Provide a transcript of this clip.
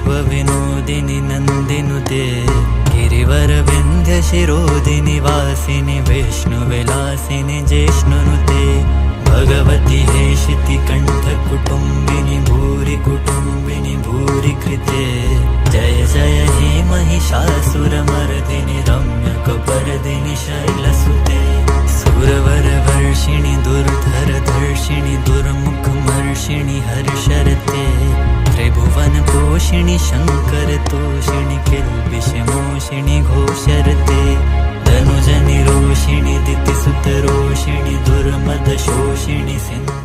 विश्वविनोदिनि नन्दिनुते गिरिवर विन्ध्य शिरोदिनि वासिनि विष्णुविलासिनि जिष्णुनुते भगवति हेशिति कण्ठकुटुम्बिनि भूरि कुटुम्बिनि भूरि कृते जय जय हे महिषासुरमर्दिनि रम्यकपर्दिनि शैलसुते सुरवरवर्षिणि दुर्धरधर्षिणि दुर्मुखमर्षिणि हर्षरते त्रिभुवनपोषिणि शङ्करतोषिणि किल्बिषमोषिणि घोषरते धनुजनिरोषिणि दितिसुतरोषिणि दुर्मदशोषिणि सिन्धु